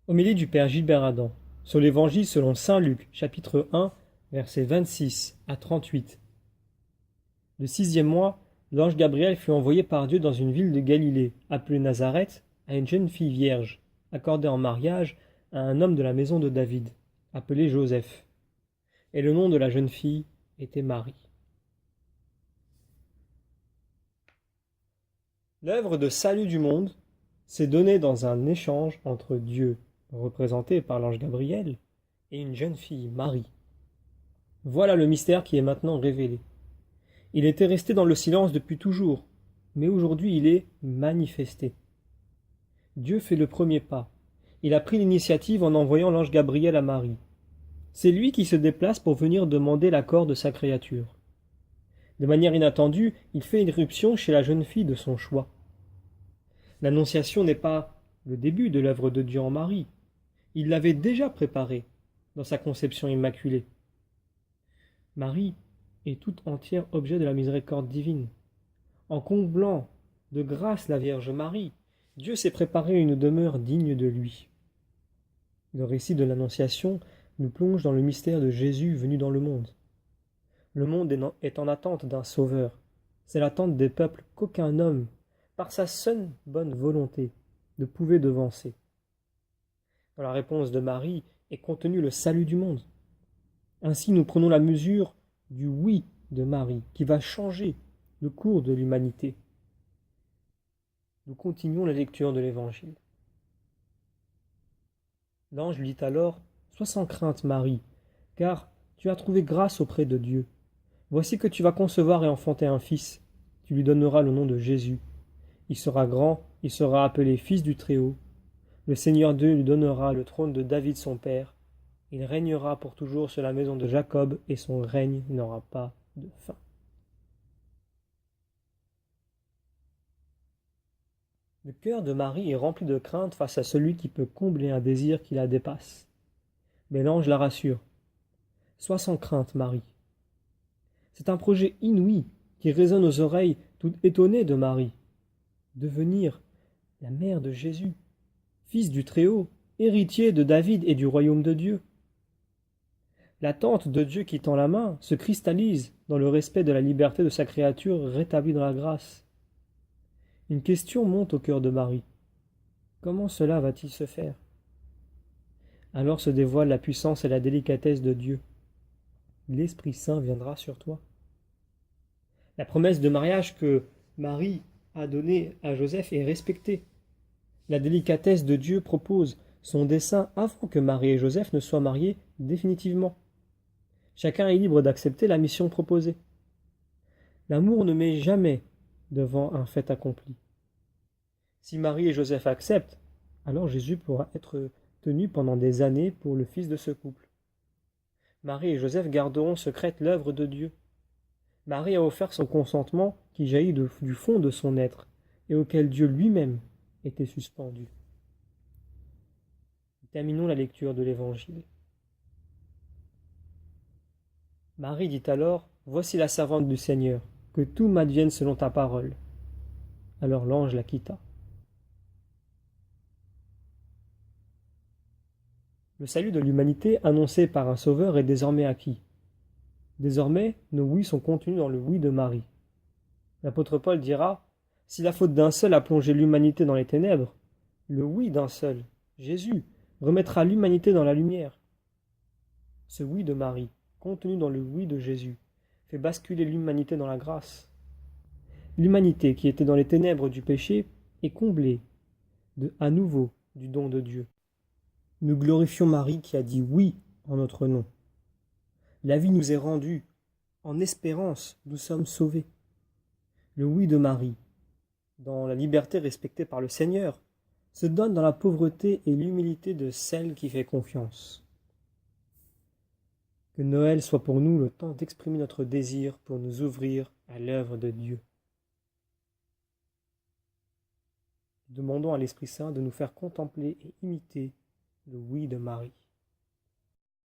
Homélie du Père Gilbert Adam sur l'Évangile selon saint Luc, chapitre 1, versets 26 à 38. Le 6e mois, l'ange Gabriel fut envoyé par Dieu dans une ville de Galilée, appelée Nazareth, à une jeune fille vierge, accordée en mariage à un homme de la maison de David, appelé Joseph. Et le nom de la jeune fille était Marie. L'œuvre de salut du monde s'est donnée dans un échange entre Dieu, représenté par l'ange Gabriel, et une jeune fille, Marie. Voilà le mystère qui est maintenant révélé. Il était resté dans le silence depuis toujours, mais aujourd'hui il est manifesté. Dieu fait le premier pas. Il a pris l'initiative en envoyant l'ange Gabriel à Marie. C'est lui qui se déplace pour venir demander l'accord de sa créature. De manière inattendue, il fait irruption chez la jeune fille de son choix. L'Annonciation n'est pas le début de l'œuvre de Dieu en Marie. Il l'avait déjà préparée dans sa conception immaculée. Marie est tout entière objet de la miséricorde divine. En comblant de grâce la Vierge Marie, Dieu s'est préparé une demeure digne de lui. Le récit de l'Annonciation nous plonge dans le mystère de Jésus venu dans le monde. Le monde est en attente d'un sauveur. C'est l'attente des peuples qu'aucun homme, par sa seule bonne volonté, ne pouvait devancer. Dans la réponse de Marie est contenu le salut du monde. Ainsi nous prenons la mesure du oui de Marie qui va changer le cours de l'humanité. Nous continuons la lecture de l'Évangile. L'ange lui dit alors: « Sois sans crainte, Marie, car tu as trouvé grâce auprès de Dieu. Voici que tu vas concevoir et enfanter un fils. Tu lui donneras le nom de Jésus. Il sera grand, il sera appelé Fils du Très-Haut. Le Seigneur Dieu lui donnera le trône de David son père. Il régnera pour toujours sur la maison de Jacob, et son règne n'aura pas de fin. » Le cœur de Marie est rempli de crainte face à celui qui peut combler un désir qui la dépasse. Mais l'ange la rassure. « Sois sans crainte, Marie. » C'est un projet inouï qui résonne aux oreilles toutes étonnées de Marie. Devenir la mère de Jésus, fils du Très-Haut, héritier de David et du royaume de Dieu. L'attente de Dieu qui tend la main se cristallise dans le respect de la liberté de sa créature rétablie dans la grâce. Une question monte au cœur de Marie. Comment cela va-t-il se faire? Alors se dévoile la puissance et la délicatesse de Dieu. L'Esprit Saint viendra sur toi. La promesse de mariage que Marie a donnée à Joseph est respectée. La délicatesse de Dieu propose son dessein avant que Marie et Joseph ne soient mariés définitivement. Chacun est libre d'accepter la mission proposée. L'amour ne met jamais devant un fait accompli. Si Marie et Joseph acceptent, alors Jésus pourra être tenu pendant des années pour le fils de ce couple. Marie et Joseph garderont secrète l'œuvre de Dieu. Marie a offert son consentement qui jaillit du fond de son être et auquel Dieu lui-même était suspendu. Terminons la lecture de l'Évangile. Marie dit alors: « Voici la servante du Seigneur, que tout m'advienne selon ta parole. » Alors l'ange la quitta. Le salut de l'humanité annoncé par un sauveur est désormais acquis. Désormais, nos oui sont contenus dans le oui de Marie. L'apôtre Paul dira: « Si la faute d'un seul a plongé l'humanité dans les ténèbres, le oui d'un seul, Jésus, remettra l'humanité dans la lumière. » Ce oui de Marie, contenu dans le oui de Jésus, fait basculer l'humanité dans la grâce. L'humanité qui était dans les ténèbres du péché est comblée à nouveau du don de Dieu. Nous glorifions Marie qui a dit oui en notre nom. La vie nous est rendue. En espérance, nous sommes sauvés. Le oui de Marie, dans la liberté respectée par le Seigneur, se donne dans la pauvreté et l'humilité de celle qui fait confiance. Que Noël soit pour nous le temps d'exprimer notre désir pour nous ouvrir à l'œuvre de Dieu. Demandons à l'Esprit Saint de nous faire contempler et imiter le oui de Marie.